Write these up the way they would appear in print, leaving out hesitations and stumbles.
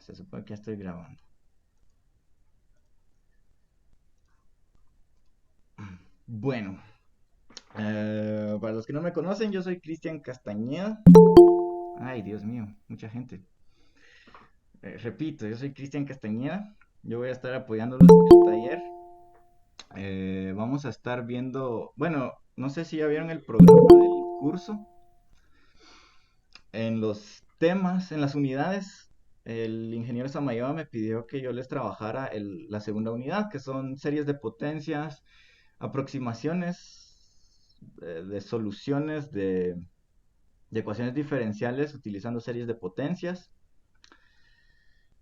Se supone que ya estoy grabando. Bueno, para los que no me conocen, yo soy Cristian Castañeda. Ay, Dios mío, mucha gente. Repito, yo soy Cristian Castañeda. Yo voy a estar apoyándolos en el taller. Vamos a estar viendo, bueno, no sé si ya vieron el programa del curso. En los temas, en las unidades, el ingeniero Samayoa me pidió que yo les trabajara la segunda unidad, que son series de potencias, aproximaciones de soluciones de ecuaciones diferenciales utilizando series de potencias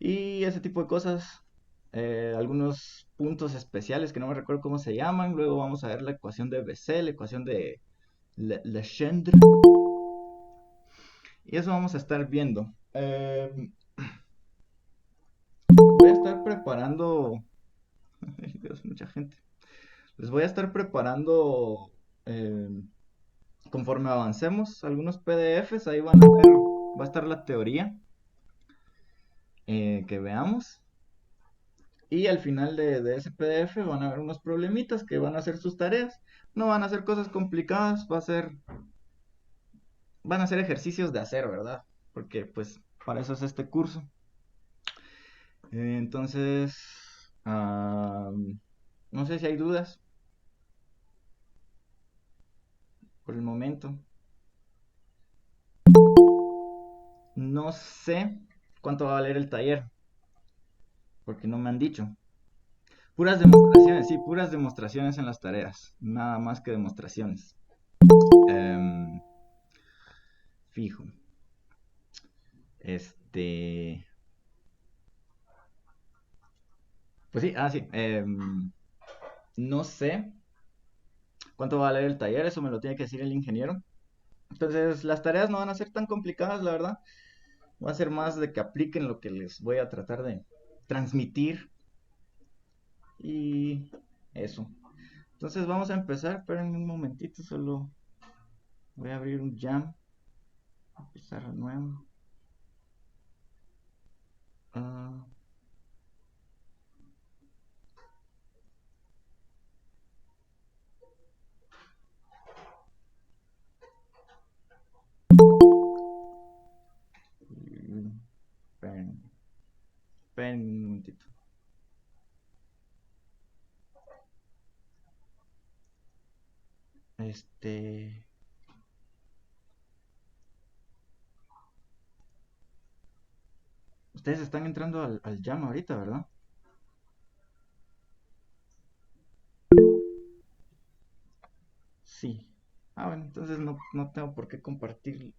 y ese tipo de cosas. Algunos puntos especiales que no me recuerdo cómo se llaman. Luego vamos a ver la ecuación de Bessel, la ecuación de Legendre. Y eso vamos a estar viendo. Voy a estar preparando... Ay, Dios, mucha gente. Les voy a estar preparando eh, conforme avancemos algunos PDFs. Ahí van a ver, va a estar la teoría que veamos. Y al final de ese PDF van a ver unos problemitas que van a ser sus tareas. No van a ser cosas complicadas, van a ser ejercicios de hacer, ¿verdad? Porque pues para eso es este curso. Entonces, no sé si hay dudas por el momento. No sé cuánto va a valer el taller, porque no me han dicho. Puras demostraciones, sí, puras demostraciones en las tareas. Nada más que demostraciones. Em, Fijo. Este. Pues sí, sí. No sé cuánto va a valer el taller, eso me lo tiene que decir el ingeniero. Entonces, las tareas no van a ser tan complicadas, la verdad. Va a ser más de que apliquen lo que les voy a tratar de transmitir. Y eso. Entonces, vamos a empezar, pero en un momentito solo voy a abrir un jam. Empezar de nuevo. Ah, esperen, esperen un momentito. Este. Ustedes están entrando al jam ahorita, ¿verdad? Sí. Bueno, entonces no tengo por qué compartir.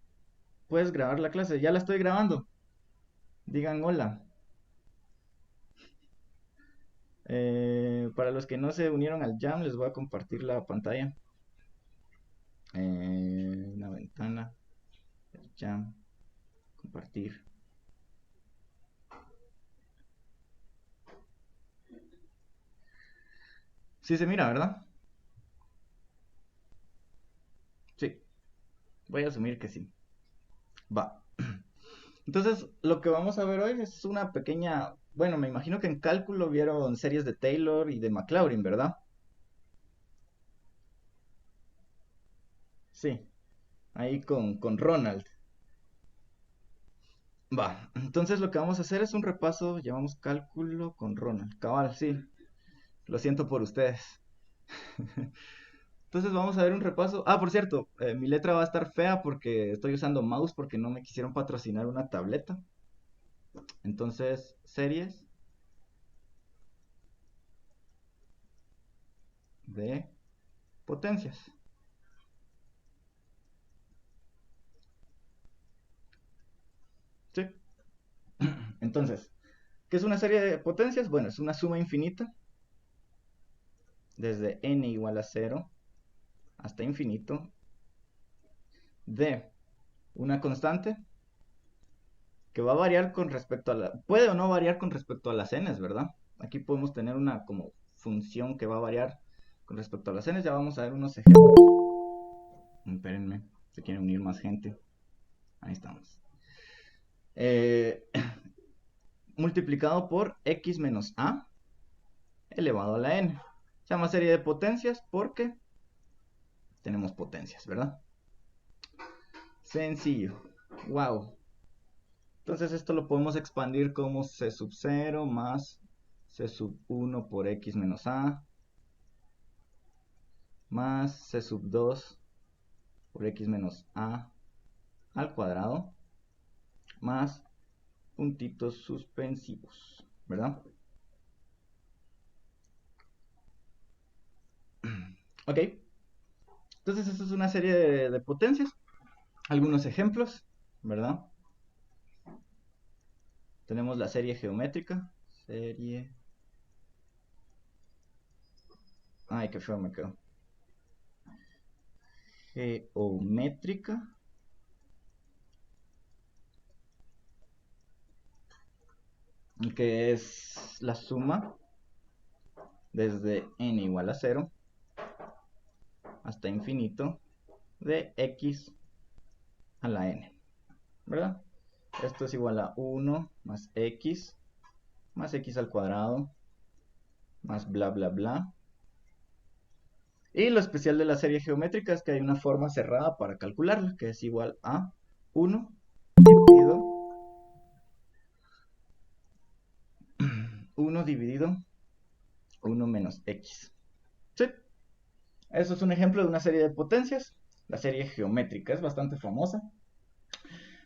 Puedes grabar la clase, ya la estoy grabando. Digan hola. Para los que no se unieron al jam, les voy a compartir la pantalla. Una ventana, el jam, compartir. Sí se mira, ¿verdad? Sí, voy a asumir que sí. Va. Entonces, lo que vamos a ver hoy es una pequeña, bueno, me imagino que en cálculo vieron series de Taylor y de Maclaurin, ¿verdad? Sí, ahí con Ronald. Va, entonces lo que vamos a hacer es un repaso, llamamos cálculo con Ronald. Cabal, sí, lo siento por ustedes. Entonces vamos a ver un repaso. Por cierto, mi letra va a estar fea porque estoy usando mouse porque no me quisieron patrocinar una tableta. Entonces, series de potencias. Sí. Entonces, ¿qué es una serie de potencias? Bueno, es una suma infinita desde n igual a 0 hasta infinito de una constante que va a variar con respecto a puede o no variar con respecto a las n's, ¿verdad? Aquí podemos tener una como función que va a variar con respecto a las n's. Ya vamos a ver unos ejemplos. Espérenme, se quiere unir más gente. Ahí estamos. Eh, multiplicado por x menos a elevado a la n. Se llama serie de potencias porque tenemos potencias, ¿verdad? Sencillo. Wow. Entonces esto lo podemos expandir como c sub 0 más c sub 1 por x menos a más c sub 2 por x menos a al cuadrado más puntitos suspensivos, ¿verdad? Ok. Entonces esto es una serie de potencias. Algunos ejemplos, ¿verdad? Tenemos la serie geométrica. Serie... Ay, qué feo me quedó. Geométrica. Que es la suma desde n igual a 0 hasta infinito de x a la n, ¿verdad? Esto es igual a 1 más x al cuadrado más bla bla bla. Y lo especial de la serie geométrica es que hay una forma cerrada para calcularla, que es igual a 1 dividido 1 dividido 1 menos x. ¿Sí? Eso es un ejemplo de una serie de potencias. La serie geométrica es bastante famosa.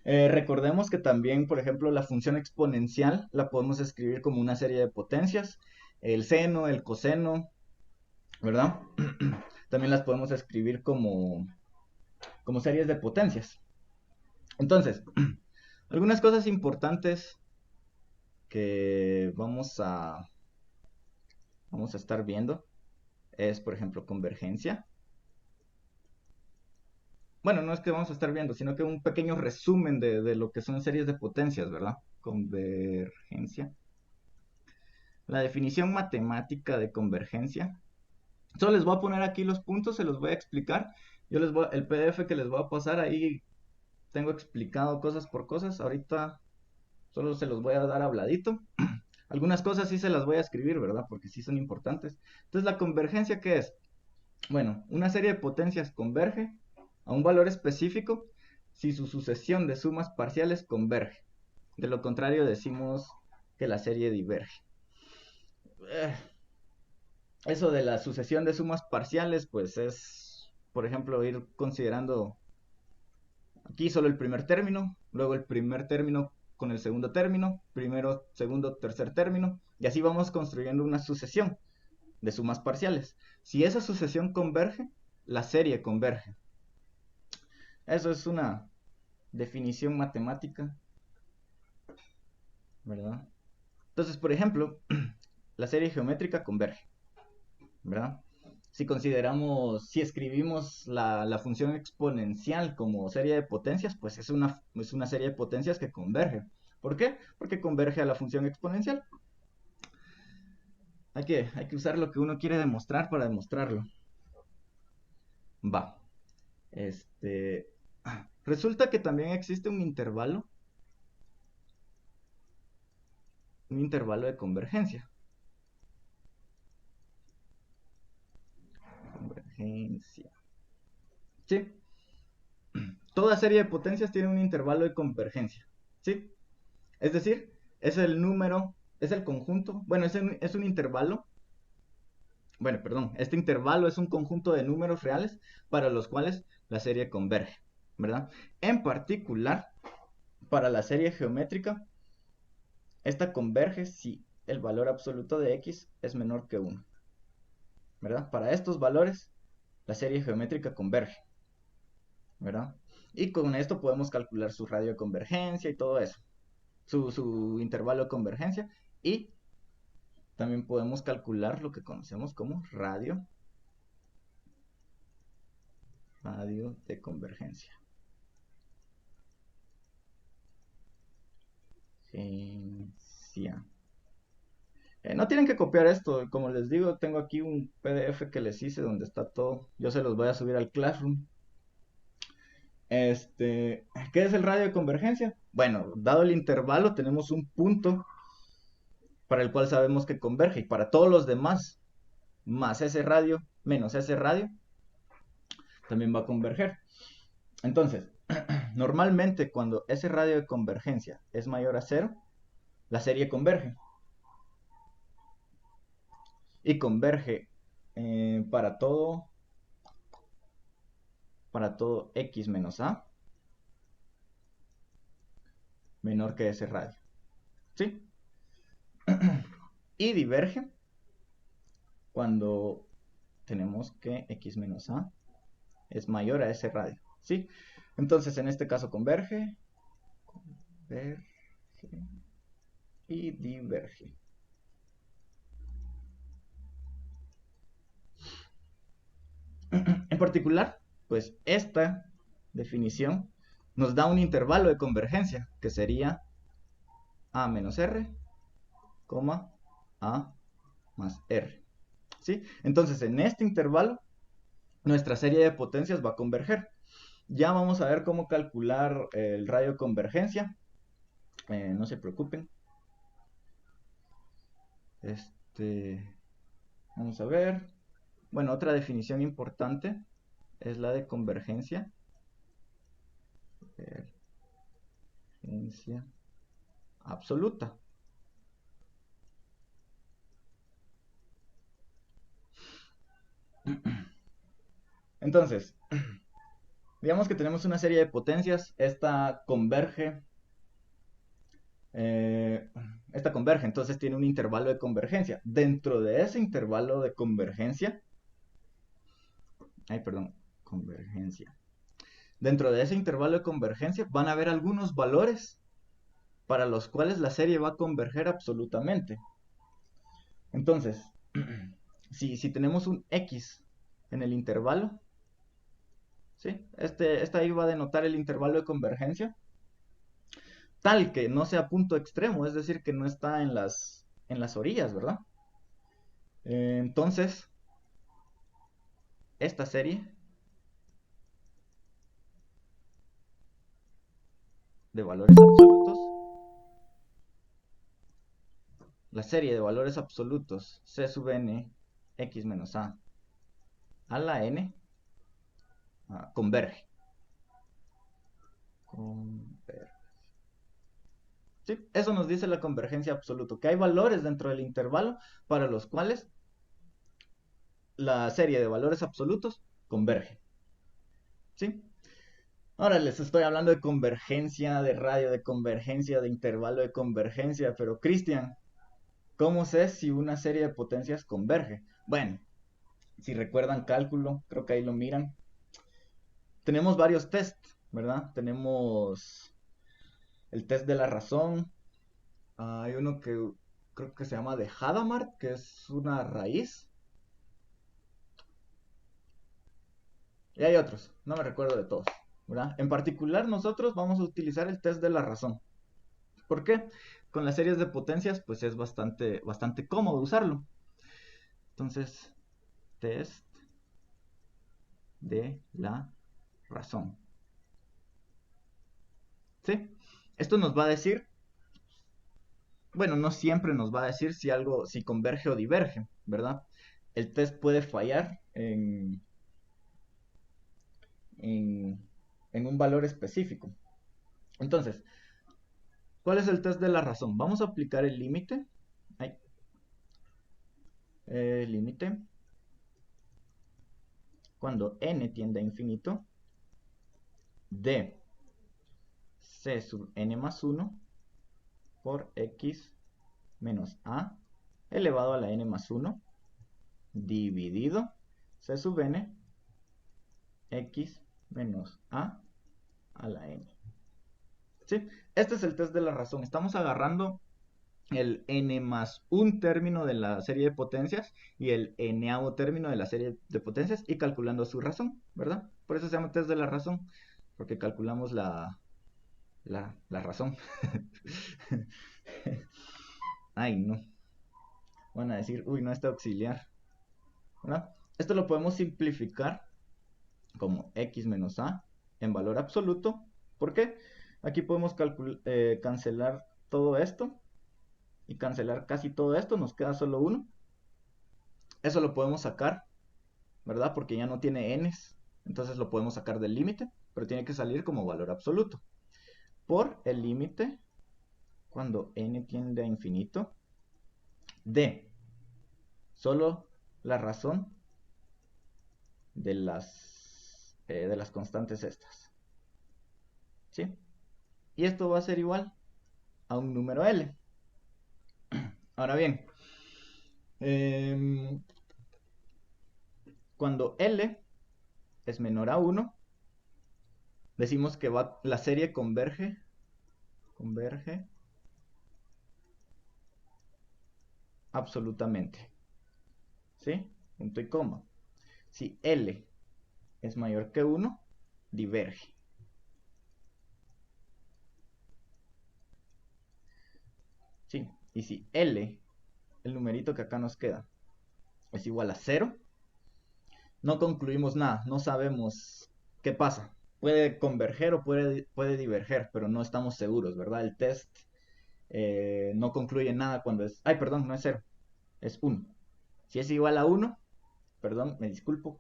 Recordemos que también, por ejemplo, la función exponencial la podemos escribir como una serie de potencias. El seno, el coseno, ¿verdad? También las podemos escribir como series de potencias. Entonces, algunas cosas importantes que vamos a estar viendo es, por ejemplo, convergencia. Bueno, no es que vamos a estar viendo, sino que un pequeño resumen de lo que son series de potencias, ¿verdad? Convergencia. La definición matemática de convergencia. Solo les voy a poner aquí los puntos, se los voy a explicar. El PDF que les voy a pasar ahí, tengo explicado cosas por cosas. Ahorita solo se los voy a dar habladito. Algunas cosas sí se las voy a escribir, ¿verdad? Porque sí son importantes. Entonces, ¿la convergencia qué es? Bueno, una serie de potencias converge a un valor específico si su sucesión de sumas parciales converge. De lo contrario decimos que la serie diverge. Eso de la sucesión de sumas parciales, pues es, por ejemplo, ir considerando aquí solo el primer término, luego el primer término con el segundo término, primero, segundo, tercer término, y así vamos construyendo una sucesión de sumas parciales. Si esa sucesión converge, la serie converge. Eso es una definición matemática, ¿verdad? Entonces, por ejemplo, la serie geométrica converge, ¿verdad? Si escribimos la función exponencial como serie de potencias, pues es una serie de potencias que converge. ¿Por qué? Porque converge a la función exponencial. Hay que usar lo que uno quiere demostrar para demostrarlo. Va. Resulta que también existe un intervalo de convergencia. Convergencia. ¿Sí? Toda serie de potencias tiene un intervalo de convergencia. ¿Sí? Es decir, es el número, es el conjunto, bueno, es un intervalo. Bueno, perdón, este intervalo es un conjunto de números reales para los cuales la serie converge, ¿verdad? En particular, para la serie geométrica, esta converge si el valor absoluto de x es menor que 1, ¿verdad? Para estos valores, la serie geométrica converge, ¿verdad? Y con esto podemos calcular su radio de convergencia y todo eso, su intervalo de convergencia, y también podemos calcular lo que conocemos como radio de convergencia. No tienen que copiar esto, como les digo, tengo aquí un PDF que les hice donde está todo. Yo se los voy a subir al Classroom. ¿Qué es el radio de convergencia? Bueno, dado el intervalo tenemos un punto para el cual sabemos que converge, y para todos los demás, más ese radio, menos ese radio, también va a converger. Entonces, normalmente cuando ese radio de convergencia es mayor a 0, la serie converge. Y converge para todo x menos a menor que ese radio. ¿Sí? Y diverge cuando tenemos que x menos a es mayor a ese radio. ¿Sí? Entonces en este caso converge y diverge. En particular, pues esta definición nos da un intervalo de convergencia que sería a menos r, a más r. ¿Sí? Entonces en este intervalo nuestra serie de potencias va a converger. Ya vamos a ver cómo calcular el radio de convergencia. No se preocupen. Vamos a ver. Bueno, otra definición importante es la de convergencia. Convergencia absoluta. Entonces, digamos que tenemos una serie de potencias. Esta converge, entonces tiene un intervalo de convergencia. Dentro de ese intervalo de convergencia, convergencia. Dentro de ese intervalo de convergencia van a haber algunos valores para los cuales la serie va a converger absolutamente. Entonces, si tenemos un x en el intervalo, ¿sí? Esta ahí va a denotar el intervalo de convergencia, tal que no sea punto extremo, es decir, que no está en las orillas, ¿verdad? Entonces, esta serie de valores absolutos, la serie de valores absolutos c sub n x menos a la n converge. ¿Sí? Eso nos dice la convergencia absoluta, que hay valores dentro del intervalo para los cuales la serie de valores absolutos converge. ¿Sí? Ahora les estoy hablando de convergencia, de radio de convergencia, de intervalo de convergencia, pero Cristian, ¿cómo sé si una serie de potencias converge? Bueno, si recuerdan cálculo, creo que ahí lo miran. Tenemos varios test, ¿verdad? Tenemos el test de la razón. Hay uno que creo que se llama de Hadamard, que es una raíz. Y hay otros, no me recuerdo de todos, ¿verdad? En particular nosotros vamos a utilizar el test de la razón. ¿Por qué? Con las series de potencias pues es bastante cómodo usarlo. Entonces, test de la razón. ¿Sí? Esto nos va a decir, bueno, no siempre nos va a decir si converge o diverge, ¿verdad? El test puede fallar en un valor específico. Entonces, ¿cuál es el test de la razón? Vamos a aplicar el límite. Límite cuando n tiende a infinito de c sub n más 1 por x menos a elevado a la n más 1 dividido c sub n x menos a la n. ¿Sí? Este es el test de la razón. Estamos agarrando el n más un término de la serie de potencias y el n-avo término de la serie de potencias y calculando su razón, ¿verdad? Por eso se llama test de la razón, porque calculamos la razón. Ay, no. Van a decir, uy, no está auxiliar, ¿verdad? Esto lo podemos simplificar como x menos a en valor absoluto. ¿Por qué? Aquí podemos cancelar todo esto. y cancelar casi todo esto, nos queda solo 1. Eso lo podemos sacar, ¿verdad? Porque ya no tiene n's, entonces lo podemos sacar del límite, pero tiene que salir como valor absoluto. Por el límite, cuando n tiende a infinito, de solo la razón de las constantes estas. ¿Sí? Y esto va a ser igual a un número L. Ahora bien, cuando L es menor a 1, decimos que la serie converge absolutamente. ¿Sí? Punto y coma. Si L es mayor que 1, diverge. ¿Sí? Y si L, el numerito que acá nos queda, es igual a 0, no concluimos nada, no sabemos qué pasa. Puede converger o puede diverger, pero no estamos seguros, ¿verdad? El test no concluye nada cuando es... Ay, perdón, no es 0, es 1. Si es igual a 1, perdón, me disculpo.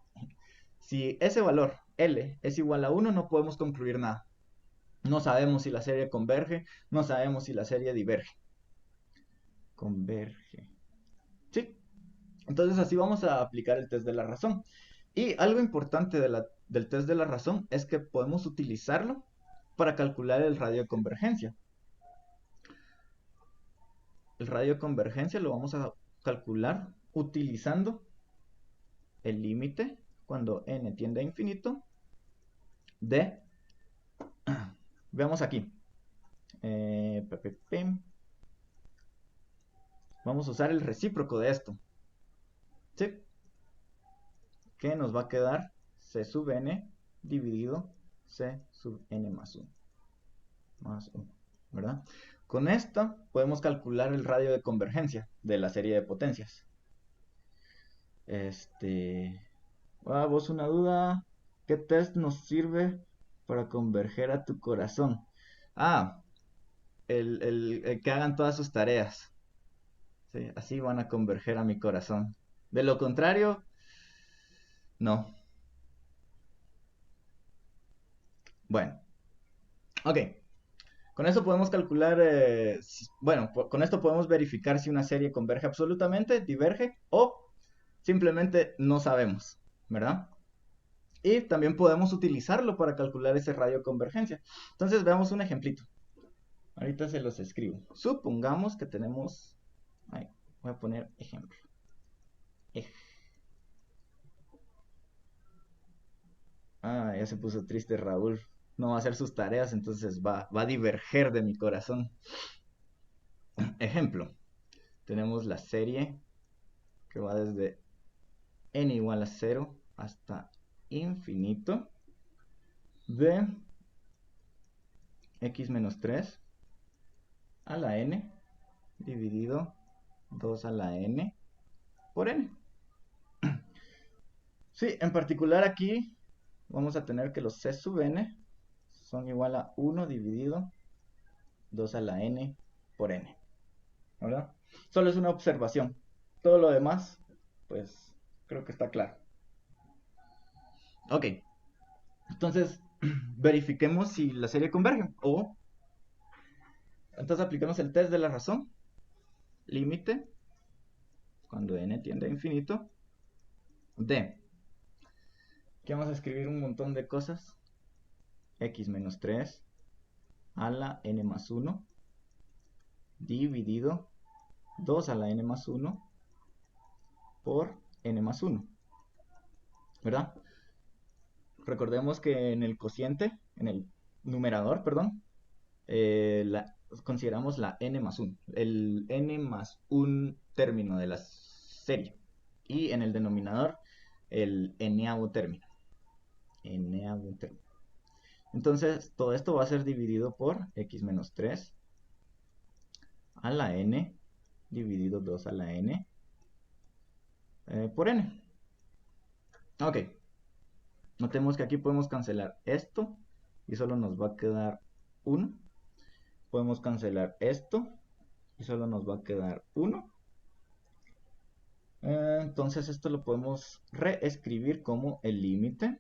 Si ese valor, L, es igual a 1, no podemos concluir nada. No sabemos si la serie converge, no sabemos si la serie diverge. Converge. Sí. Entonces así vamos a aplicar el test de la razón. Y algo importante del test de la razón es que podemos utilizarlo para calcular el radio de convergencia. El radio de convergencia lo vamos a calcular utilizando el límite cuando n tiende a infinito de... Veamos aquí. Vamos a usar el recíproco de esto. ¿Sí? Que nos va a quedar c sub n dividido c sub n más 1. Más 1, ¿verdad? Con esta podemos calcular el radio de convergencia de la serie de potencias. Vos una duda. ¿Qué test nos sirve para converger a tu corazón? Ah, el que hagan todas sus tareas. Sí, así van a converger a mi corazón. De lo contrario, no. Bueno, ok. Con esto podemos calcular, bueno, con esto podemos verificar si una serie converge absolutamente, diverge o simplemente no sabemos, ¿verdad? Y también podemos utilizarlo para calcular ese radio de convergencia. Entonces veamos un ejemplito. Ahorita se los escribo. Supongamos que tenemos... Ahí, voy a poner ejemplo. Ya se puso triste Raúl. No va a hacer sus tareas, entonces va a diverger de mi corazón. Ejemplo. Tenemos la serie que va desde n igual a 0 hasta infinito de x menos 3 a la n dividido 2 a la n por n. Sí, en particular aquí vamos a tener que los c sub n son igual a 1 dividido 2 a la n por n, ¿verdad? Solo es una observación. Todo lo demás, pues, creo que está claro. Ok, entonces verifiquemos si la serie converge. Entonces aplicamos el test de la razón. Límite, cuando n tiende a infinito, de... Aquí vamos a escribir un montón de cosas. X menos 3 a la n más 1 dividido 2 a la n más 1 por n más 1, ¿verdad? Recordemos que en el cociente, en el numerador, perdón, consideramos la n más 1, el n más un término de la serie. Y en el denominador, el n-avo término. Entonces, todo esto va a ser dividido por x menos 3 a la n dividido 2 a la n por n. Ok. Notemos que aquí podemos cancelar esto y solo nos va a quedar 1. Podemos cancelar esto y solo nos va a quedar 1. Entonces esto lo podemos reescribir como el límite.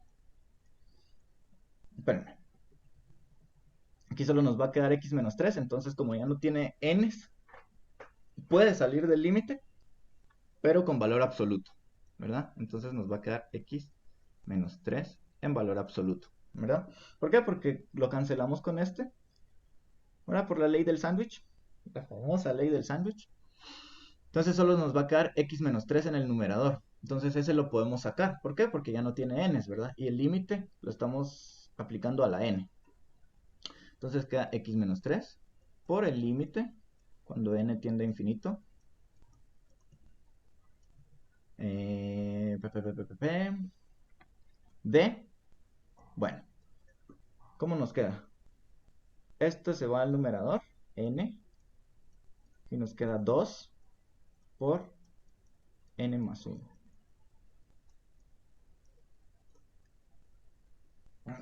Espérenme. Aquí solo nos va a quedar x menos 3, entonces como ya no tiene n's, puede salir del límite, pero con valor absoluto, ¿verdad? Entonces nos va a quedar x menos 3 en valor absoluto, ¿verdad? ¿Por qué? Porque lo cancelamos con este, ¿verdad? Por la ley del sándwich, la famosa ley del sándwich. Entonces solo nos va a quedar x menos 3 en el numerador. Entonces ese lo podemos sacar. ¿Por qué? Porque ya no tiene n's, ¿verdad? Y el límite lo estamos aplicando a la n. Entonces queda x menos 3 por el límite cuando n tiende a infinito. De, bueno, ¿cómo nos queda? Esto se va al numerador, n, y nos queda 2 por n más 1.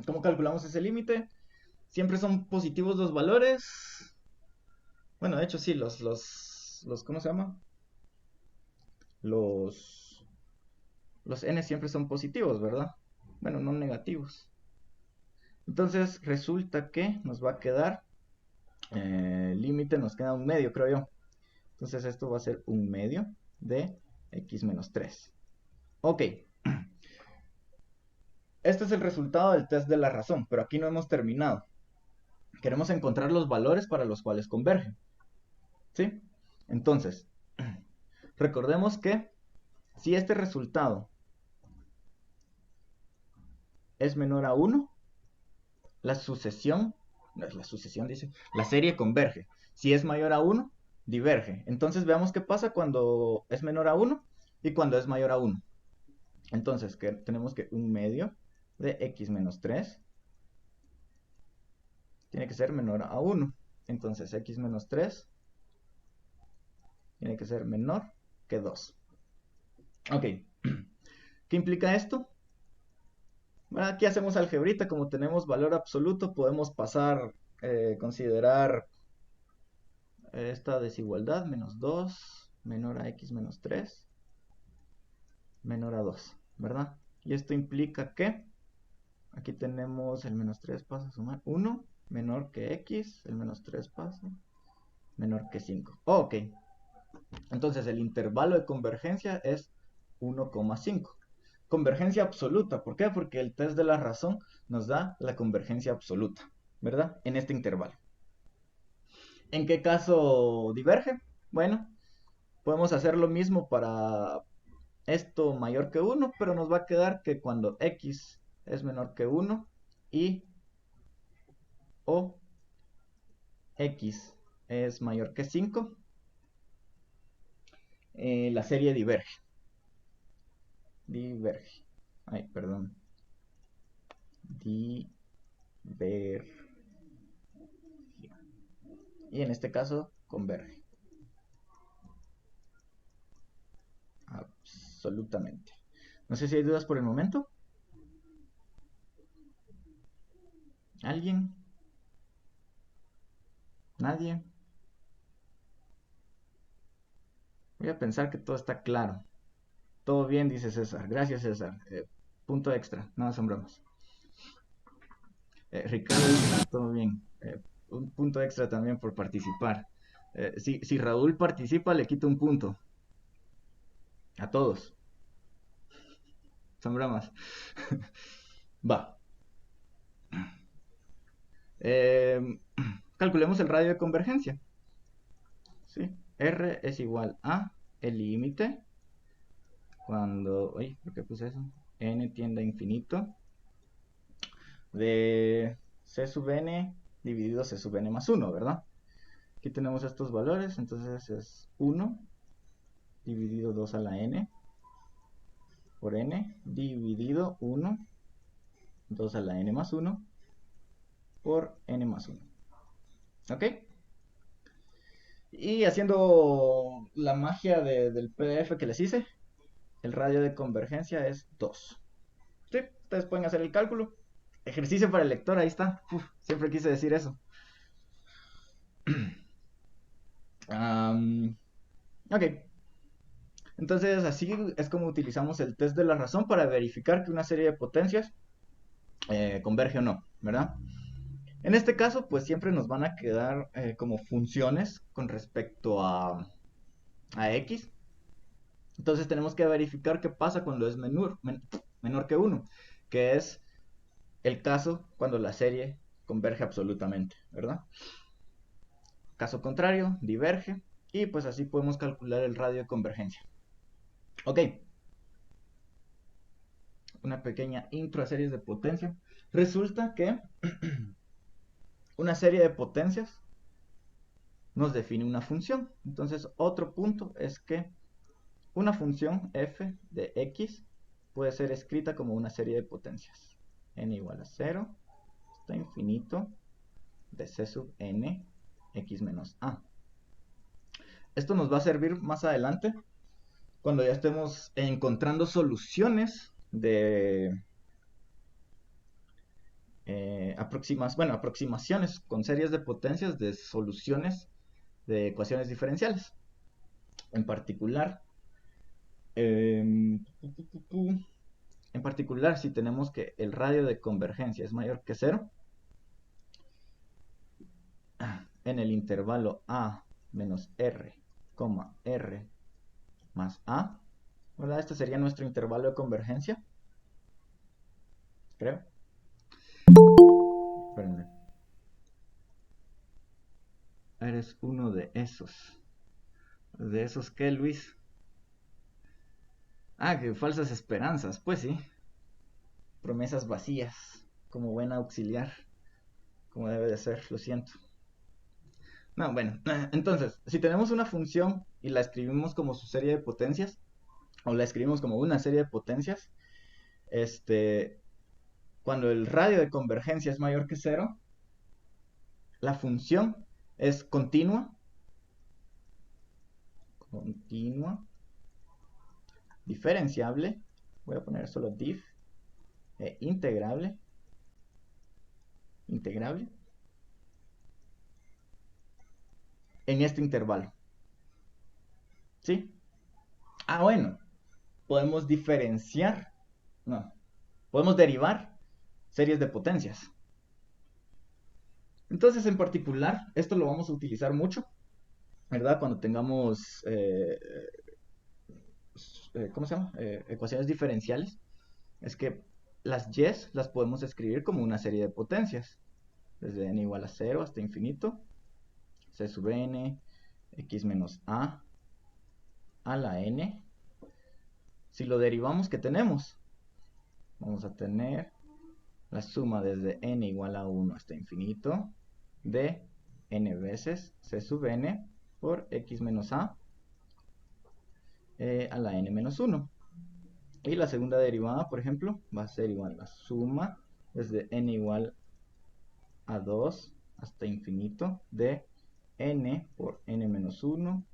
¿Cómo calculamos ese límite? Siempre son positivos los valores. Bueno, de hecho sí, ¿cómo se llama? Los n siempre son positivos, ¿verdad? Bueno, no negativos. Entonces resulta que nos va a quedar, límite nos queda un medio, creo yo. Entonces esto va a ser un medio de x menos 3. Ok. Este es el resultado del test de la razón, pero aquí no hemos terminado. Queremos encontrar los valores para los cuales convergen. ¿Sí? Entonces, recordemos que si este resultado es menor a 1, la sucesión, no es la sucesión, dice, la serie converge. Si es mayor a 1, diverge. Entonces veamos qué pasa cuando es menor a 1 y cuando es mayor a 1. Entonces, que tenemos que un medio de x menos 3 tiene que ser menor a 1. Entonces, x menos 3 tiene que ser menor que 2. Ok. ¿Qué implica esto? Bueno, aquí hacemos algebrita. Como tenemos valor absoluto, podemos pasar, considerar esta desigualdad, menos 2, menor a x menos 3, menor a 2, ¿verdad? Y esto implica que aquí tenemos el menos 3 pasa a sumar 1, menor que x, el menos 3 pasa, menor que 5. Ok, entonces el intervalo de convergencia es 1,5. Convergencia absoluta, ¿por qué? Porque el test de la razón nos da la convergencia absoluta, ¿verdad? En este intervalo. ¿En qué caso diverge? Bueno, podemos hacer lo mismo para esto mayor que 1, pero nos va a quedar que cuando x es menor que 1 y o x es mayor que 5, la serie diverge. Diverge. Ay, perdón. Diverge. Y en este caso, converge. Absolutamente. No sé si hay dudas por el momento. ¿Alguien? ¿Nadie? Voy a pensar que todo está claro. Todo bien, dice César. Gracias, César. Punto extra. No asombramos. Ricardo dice todo bien. Un punto extra también por participar. Si Raúl participa, le quito un punto. A todos. Son bromas. Va. Calculemos el radio de convergencia. ¿Sí? R es igual a el límite cuando... Uy, ¿por qué puse eso? N tiende a infinito de C sub n dividido C sub n más 1, ¿verdad? Aquí tenemos estos valores, entonces es 1 dividido 2 a la n por n dividido 1, 2 a la n más 1 por n más 1. ¿Ok? Y haciendo la magia del PDF que les hice, el radio de convergencia es 2. ¿Sí? Ustedes pueden hacer el cálculo. Ejercicio para el lector, ahí está. Uf, siempre quise decir eso. Am, ok, entonces así es como utilizamos el test de la razón para verificar que una serie de potencias converge o no, ¿verdad? En este caso, pues siempre nos van a quedar como funciones con respecto a x. Entonces tenemos que verificar qué pasa cuando es menor que 1, que es el caso cuando la serie converge absolutamente, ¿verdad? Caso contrario, diverge, y pues así podemos calcular el radio de convergencia. Ok, una pequeña intro a series de potencia. Resulta que una serie de potencias nos define una función. Entonces otro punto es que una función f de x puede ser escrita como una serie de potencias. N igual a 0 hasta infinito de c sub n x menos a. Esto nos va a servir más adelante cuando ya estemos encontrando soluciones de aproximaciones con series de potencias de soluciones de ecuaciones diferenciales. En particular, si tenemos que el radio de convergencia es mayor que 0, en el intervalo a menos r, r más a, ¿verdad? Este sería nuestro intervalo de convergencia, creo. Espérenme. Eres uno de esos. ¿De esos qué, Luis? Ah, que falsas esperanzas. Pues sí. Promesas vacías. Como buen auxiliar. Como debe de ser, lo siento. No, bueno. Entonces, si tenemos una función y la escribimos como su serie de potencias, o la escribimos como una serie de potencias, cuando el radio de convergencia es mayor que 0, la función es continua, diferenciable, voy a poner solo diff, integrable, en este intervalo. ¿Sí? Ah, bueno, podemos diferenciar, no, podemos derivar series de potencias. Entonces, en particular, esto lo vamos a utilizar mucho, ¿verdad? Cuando tengamos, ¿cómo se llama? Ecuaciones diferenciales. Es que las y las podemos escribir como una serie de potencias. Desde n igual a 0 hasta infinito. C sub n, x menos a la n. Si lo derivamos, ¿qué tenemos? Vamos a tener la suma desde n igual a 1 hasta infinito de n veces c sub n por x menos a la n menos 1. Y la segunda derivada, por ejemplo, va a ser igual a la suma desde n igual a 2 hasta infinito de n por n menos 1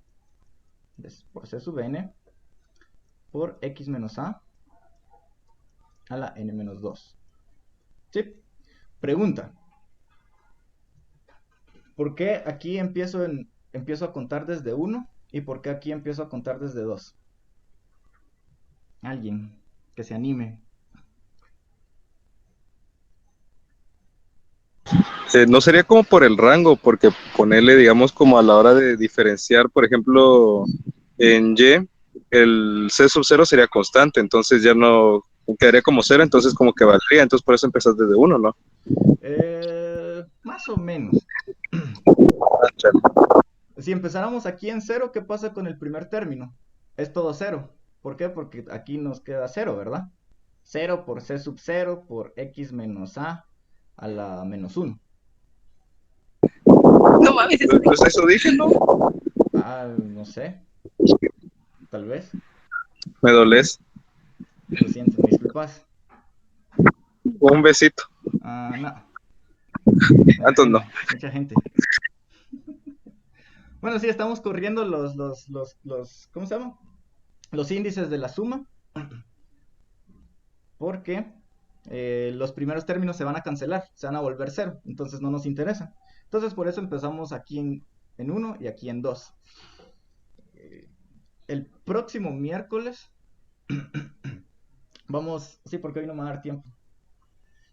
por c sub n por x menos a la n menos 2. ¿Sí? Pregunta. ¿Por qué aquí empiezo a contar desde 1 y por qué aquí empiezo a contar desde 2? Alguien que se anime. No sería como por el rango, porque ponerle, digamos, como a la hora de diferenciar, por ejemplo, en Y, el C sub 0 sería constante, entonces ya no quedaría como 0, entonces como que valdría, entonces por eso empezás desde 1, ¿no? Más o menos. Si empezáramos aquí en 0, ¿qué pasa con el primer término? Es todo 0. ¿Por qué? Porque aquí nos queda 0, ¿verdad? 0 por c sub 0 por x menos a la menos 1. No mames, eso pues eso dije, ¿no? Ah, no sé. Tal vez. Me dolés. Lo siento, me disculpas. Un besito. Ah, no. Me da Antes no. pena. Mucha gente. Bueno, sí, estamos corriendo ¿cómo se llama? Los índices de la suma. Porque los primeros términos se van a cancelar, se van a volver 0. Entonces no nos interesa. Entonces por eso empezamos aquí en 1 y aquí en 2. El próximo miércoles vamos, sí, porque hoy no me va a dar tiempo.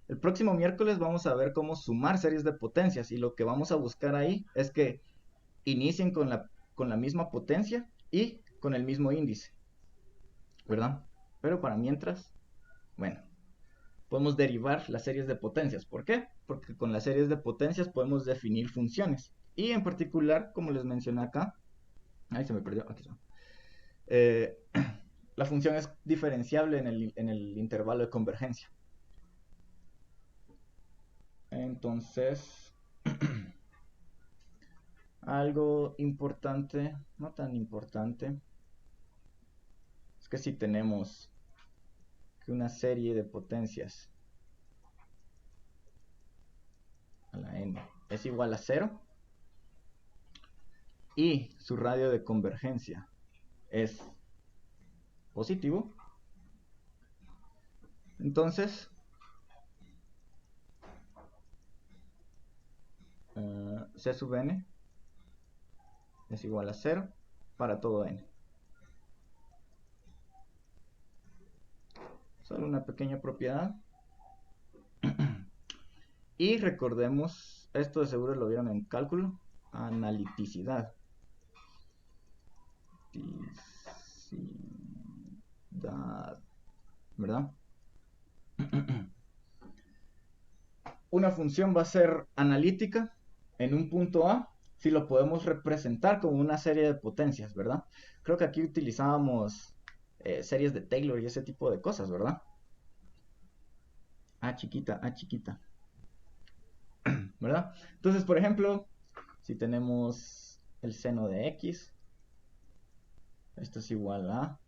El próximo miércoles vamos a ver cómo sumar series de potencias y lo que vamos a buscar ahí es que inicien con la misma potencia y con el mismo índice, ¿verdad? Pero para mientras, bueno, podemos derivar las series de potencias. ¿Por qué? Porque con las series de potencias podemos definir funciones. Y en particular, como les mencioné acá, ahí se me perdió, aquí está. Eh, la función es diferenciable en el intervalo de convergencia. Entonces, algo importante, no tan importante, es que si tenemos que una serie de potencias a la n es igual a 0 y su radio de convergencia es positivo, entonces C sub n es igual a 0 para todo n. Solo una pequeña propiedad. Y recordemos, esto de seguro lo vieron en cálculo, analiticidad. ¿Verdad? Una función va a ser analítica en un punto A si lo podemos representar como una serie de potencias, ¿verdad? Creo que aquí utilizábamos series de Taylor y ese tipo de cosas, ¿verdad? A chiquita, A chiquita. ¿Verdad? Entonces, por ejemplo, si tenemos el seno de x, esto es igual a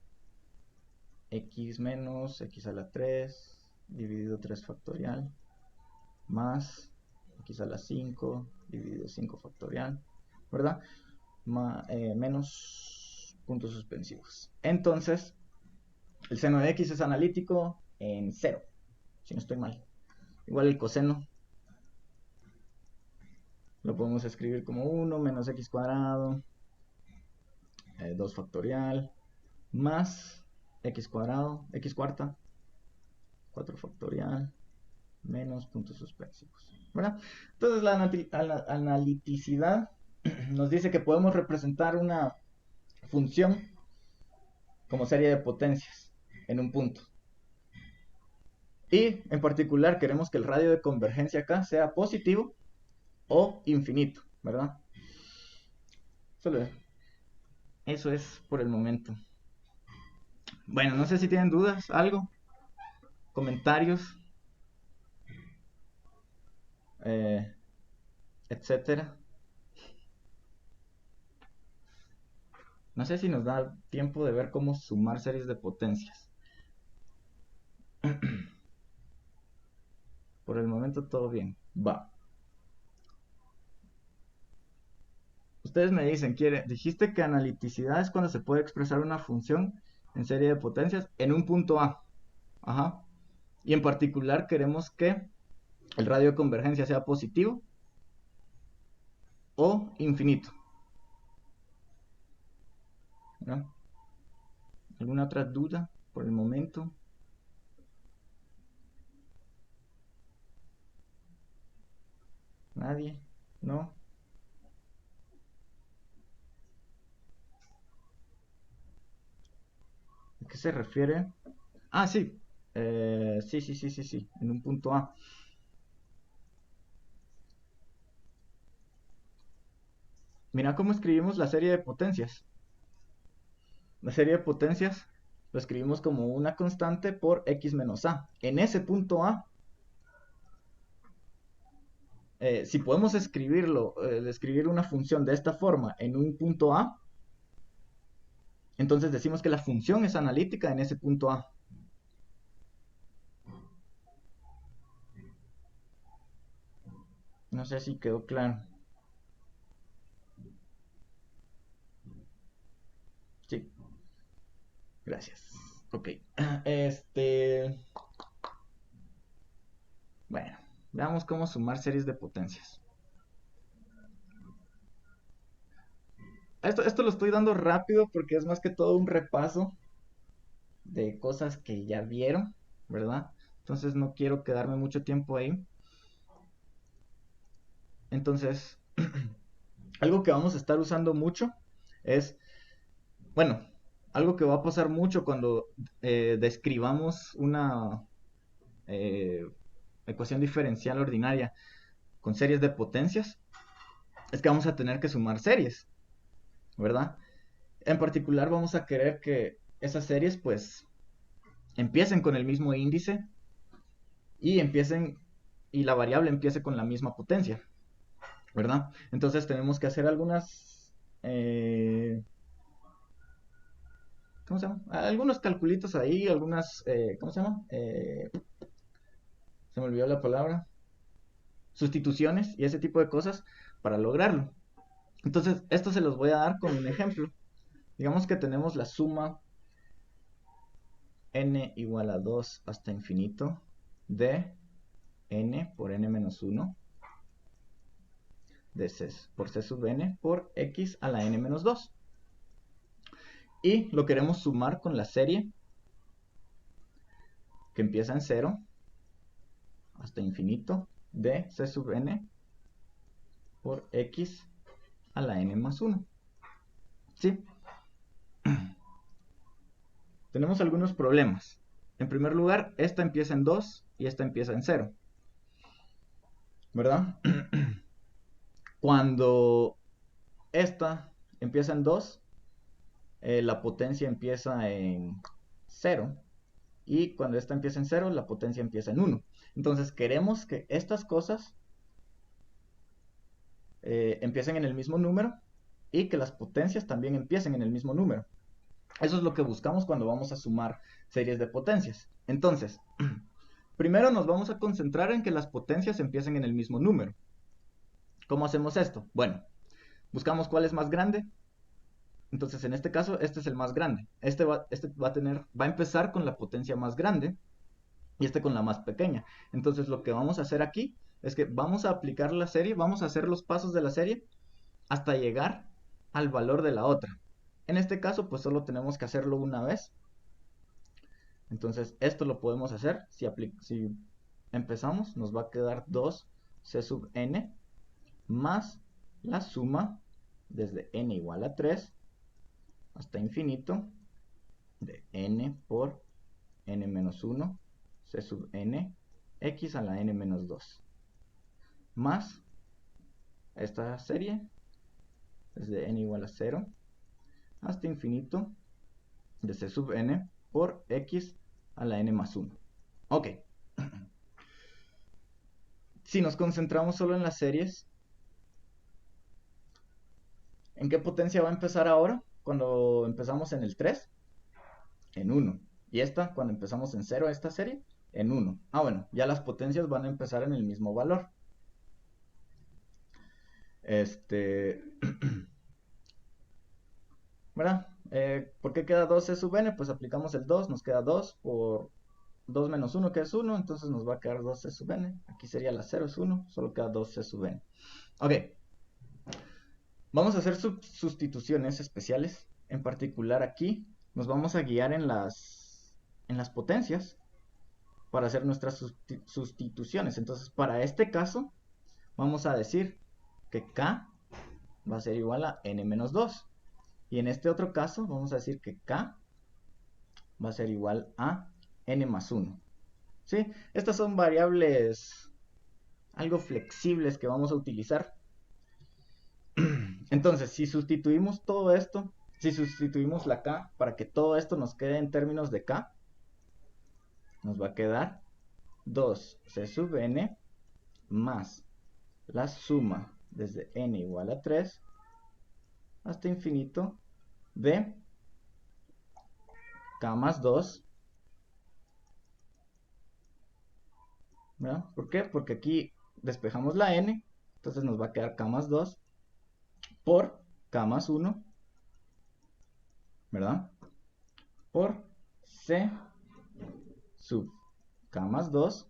x menos x a la 3 dividido 3 factorial más x a la 5 dividido 5 factorial, ¿verdad? Menos puntos suspensivos. Entonces, el seno de x es analítico en 0, si no estoy mal. Igual el coseno lo podemos escribir como 1 menos x cuadrado, 2 factorial, más x cuadrado, x cuarta, 4 factorial, menos puntos suspensivos, ¿verdad? Entonces la analiticidad nos dice que podemos representar una función como serie de potencias en un punto. Y en particular queremos que el radio de convergencia acá sea positivo o infinito, ¿verdad? Solo eso es por el momento. Bueno, no sé si tienen dudas, algo, comentarios, etcétera. No sé si nos da tiempo de ver cómo sumar series de potencias. Por el momento todo bien. Va. Ustedes me dicen, dijiste que analiticidad es cuando se puede expresar una función en serie de potencias en un punto A. Ajá. Y en particular queremos que el radio de convergencia sea positivo o infinito. ¿No? ¿Alguna otra duda por el momento? ¿Nadie? ¿No? ¿A qué se refiere? Ah, sí. Sí. En un punto A. Mira cómo escribimos la serie de potencias. La serie de potencias lo escribimos como una constante por x menos a. En ese punto A, si podemos escribir una función de esta forma en un punto A, entonces decimos que la función es analítica en ese punto A. No sé si quedó claro. Sí, gracias. Ok. Bueno, veamos cómo sumar series de potencias. Esto lo estoy dando rápido porque es más que todo un repaso de cosas que ya vieron, ¿verdad? Entonces no quiero quedarme mucho tiempo ahí. Entonces, algo que vamos a estar usando mucho es, bueno, algo que va a pasar mucho cuando describamos una eh, ecuación diferencial ordinaria con series de potencias, es que vamos a tener que sumar series, ¿verdad? En particular vamos a querer que esas series pues empiecen con el mismo índice y empiecen y la variable empiece con la misma potencia, ¿verdad? Entonces tenemos que hacer algunas ¿cómo se llama? Algunos calculitos ahí, algunas ¿cómo se llama? Se me olvidó la palabra, sustituciones y ese tipo de cosas para lograrlo. Entonces, esto se los voy a dar con un ejemplo. Digamos que tenemos la suma n igual a 2 hasta infinito de n por n menos 1 de c por c sub n por x a la n menos 2. Y lo queremos sumar con la serie que empieza en 0 hasta infinito de c sub n por x a la n más 1. ¿Sí? Tenemos algunos problemas. En primer lugar, esta empieza en 2 y esta empieza en 0. ¿Verdad? Cuando esta empieza en 2, la potencia empieza en 0. Y cuando esta empieza en 0, la potencia empieza en 1. Entonces queremos que estas cosas empiecen en el mismo número y que las potencias también empiecen en el mismo número. Eso es lo que buscamos cuando vamos a sumar series de potencias. Entonces, primero nos vamos a concentrar en que las potencias empiecen en el mismo número. ¿Cómo hacemos esto? Bueno, buscamos cuál es más grande. Entonces, en este caso, este es el más grande. Este va a empezar con la potencia más grande y este con la más pequeña. Entonces, lo que vamos a hacer aquí es que vamos a aplicar la serie, vamos a hacer los pasos de la serie hasta llegar al valor de la otra. En este caso, pues solo tenemos que hacerlo una vez. Entonces, esto lo podemos hacer. Si empezamos, nos va a quedar 2c sub n más la suma desde n igual a 3 hasta infinito de n por n menos 1 c sub n x a la n menos 2 más esta serie desde n igual a 0 hasta infinito de c sub n por x a la n más 1. Ok. Si nos concentramos solo en las series, ¿en qué potencia va a empezar ahora? Cuando empezamos en el 3, en 1. Y esta, cuando empezamos en 0, esta serie, en 1. Ah, bueno, ya las potencias van a empezar en el mismo valor. ¿Verdad? ¿Por qué queda 2c sub n? Pues aplicamos el 2, nos queda 2 por 2 menos 1, que es 1, entonces nos va a quedar 2c sub n. Aquí sería la 0 es 1, solo queda 2c sub n. Ok, vamos a hacer sustituciones especiales. En particular aquí nos vamos a guiar en las potencias para hacer nuestras sustituciones. Entonces, para este caso, vamos a decir que k va a ser igual a n menos 2. Y en este otro caso, vamos a decir que k va a ser igual a n más 1. ¿Sí? Estas son variables algo flexibles que vamos a utilizar. Entonces, si sustituimos todo esto, si sustituimos la k para que todo esto nos quede en términos de k, nos va a quedar 2c sub n más la suma desde n igual a 3 hasta infinito de k más 2. ¿Verdad? ¿Por qué? Porque aquí despejamos la n, entonces nos va a quedar k más 2 por k más 1, ¿verdad? Por c sub k más 2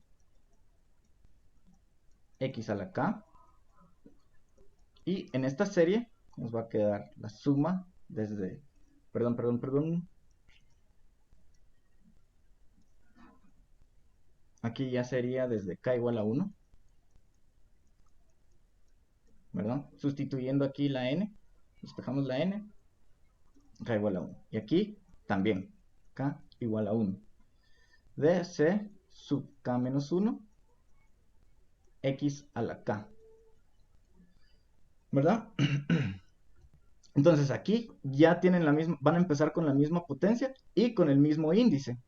x a la k. Y en esta serie nos va a quedar la suma desde, perdón. Aquí ya sería desde k igual a 1, ¿verdad? Sustituyendo aquí la n, despejamos la n, k igual a 1. Y aquí también, k igual a 1. De c sub k menos 1, x a la k, ¿verdad? Entonces aquí ya tienen la misma, van a empezar con la misma potencia y con el mismo índice.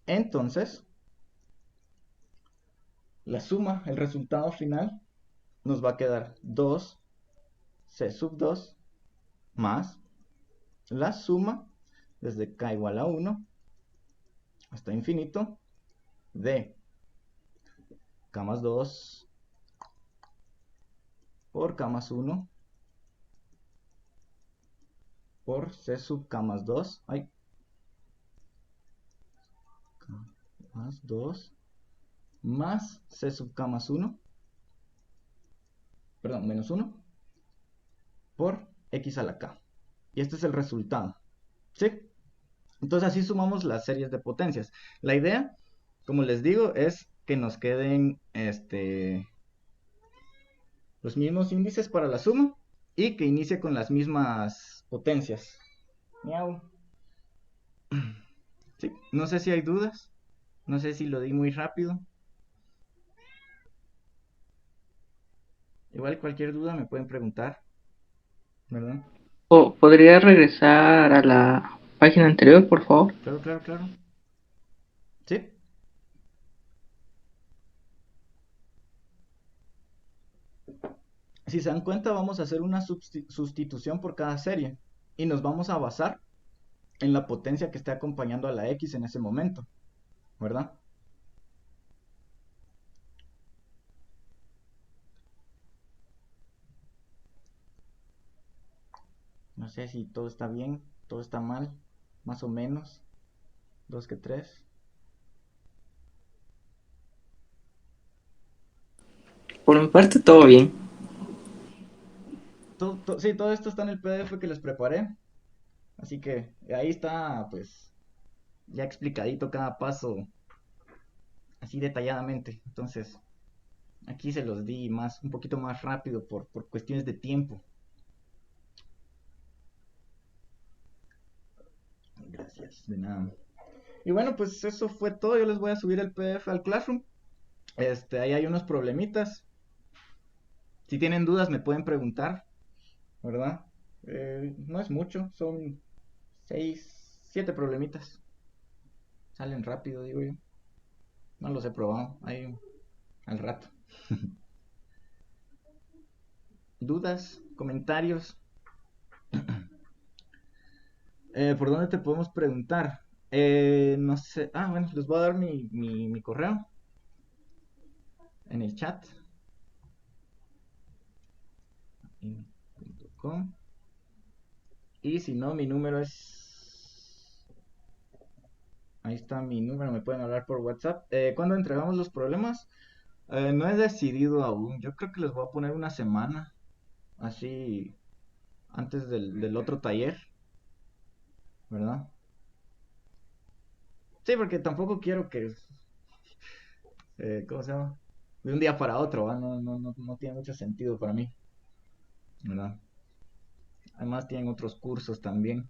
Entonces, la suma, el resultado final, nos va a quedar 2c sub 2 más la suma desde k igual a 1 hasta infinito de k más 2 por k más 1 por c sub k más 2, k más 2 más c sub k más 1, perdón, menos 1 por x a la k. Y este es el resultado, ¿sí? Entonces así sumamos las series de potencias. La idea, como les digo, es que nos queden los mismos índices para la suma y que inicie con las mismas potencias. Miau. Sí, no sé si hay dudas, no sé si lo di muy rápido. Igual cualquier duda me pueden preguntar, ¿verdad? ¿Podría regresar a la página anterior, por favor? Claro. Sí. Si se dan cuenta, vamos a hacer una sustitución por cada serie y nos vamos a basar en la potencia que esté acompañando a la X en ese momento, ¿verdad? No sé si todo está bien, todo está mal, más o menos, 2 que 3. Por mi parte, todo bien. Sí, todo esto está en el PDF que les preparé, así que ahí está, pues, ya explicadito cada paso, así detalladamente. Entonces, aquí se los di un poquito más rápido por cuestiones de tiempo. Gracias, de nada. Y bueno, pues eso fue todo. Yo les voy a subir el PDF al Classroom. Ahí hay unos problemitas. Si tienen dudas me pueden preguntar, ¿verdad? No es mucho, son 6, 7 problemitas. Salen rápido, digo yo. No los he probado, ahí al rato. ¿Dudas? ¿Comentarios? ¿Por dónde te podemos preguntar? No sé. Ah, bueno, les voy a dar mi correo en el chat. .com. Y si no, mi número es... Ahí está mi número, me pueden hablar por WhatsApp. ¿Cuándo entregamos los problemas? No he decidido aún. Yo creo que les voy a poner una semana. Así, antes del otro taller. ¿Verdad? Sí, porque tampoco quiero que... ¿cómo se llama? De un día para otro, ¿va? No tiene mucho sentido para mí. ¿Verdad? Además tienen otros cursos también.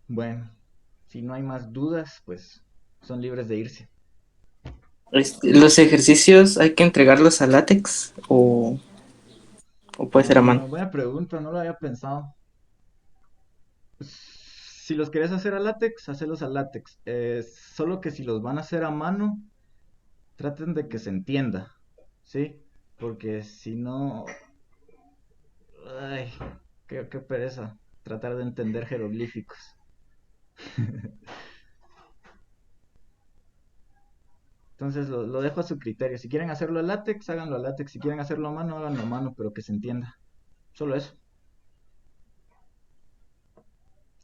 Bueno, si no hay más dudas, pues son libres de irse. ¿Los ejercicios hay que entregarlos a látex o puede ser a mano? Buena pregunta, no lo había pensado. Si los querés hacer a látex, hacelos a látex. Solo que si los van a hacer a mano, traten de que se entienda, ¿sí? Porque si no... Ay, qué pereza tratar de entender jeroglíficos. Entonces lo dejo a su criterio. Si quieren hacerlo a látex, háganlo a látex. Si quieren hacerlo a mano, háganlo a mano, pero que se entienda. Solo eso.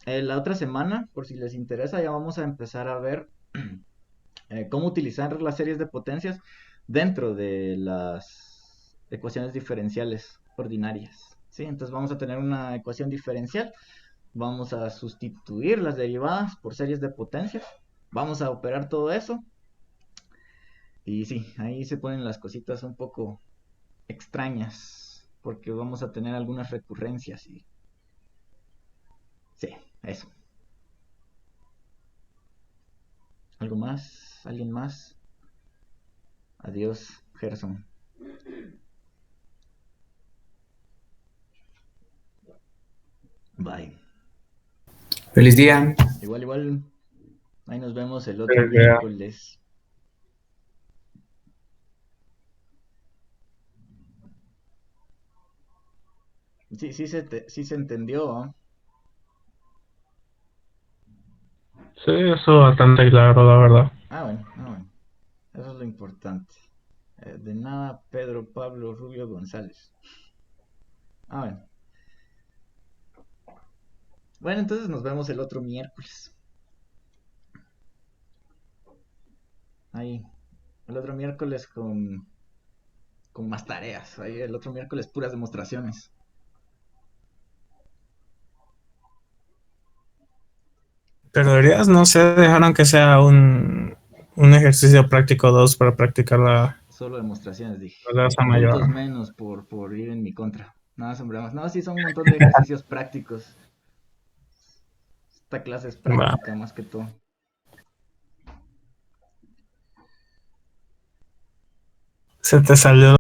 La otra semana, por si les interesa, ya vamos a empezar a ver cómo utilizar las series de potencias dentro de las ecuaciones diferenciales ordinarias. ¿Sí? Entonces vamos a tener una ecuación diferencial, vamos a sustituir las derivadas por series de potencias, vamos a operar todo eso y sí, ahí se ponen las cositas un poco extrañas porque vamos a tener algunas recurrencias y sí, eso. ¿Algo más? ¿Alguien más? Adiós, Gerson. Bye. Feliz día. Igual, igual. Ahí nos vemos el otro Feliz día. miércoles. Sí, sí se entendió, ¿eh? Sí, eso bastante claro, la verdad. Bueno, bueno. Eso es lo importante. De nada, Pedro Pablo Rubio González. Bueno. Bueno, entonces nos vemos el otro miércoles. Ahí. El otro miércoles con más tareas. Ahí el otro miércoles puras demostraciones. Pero deberías, no sé, dejar aunque sea un ejercicio práctico 2 para practicar Solo demostraciones, dije. la tasa mayor. Puntos menos por ir en mi contra. Nada, hombre, más. No, sí, son un montón de ejercicios prácticos. Esta clase es Va, práctica más que todo. se te salió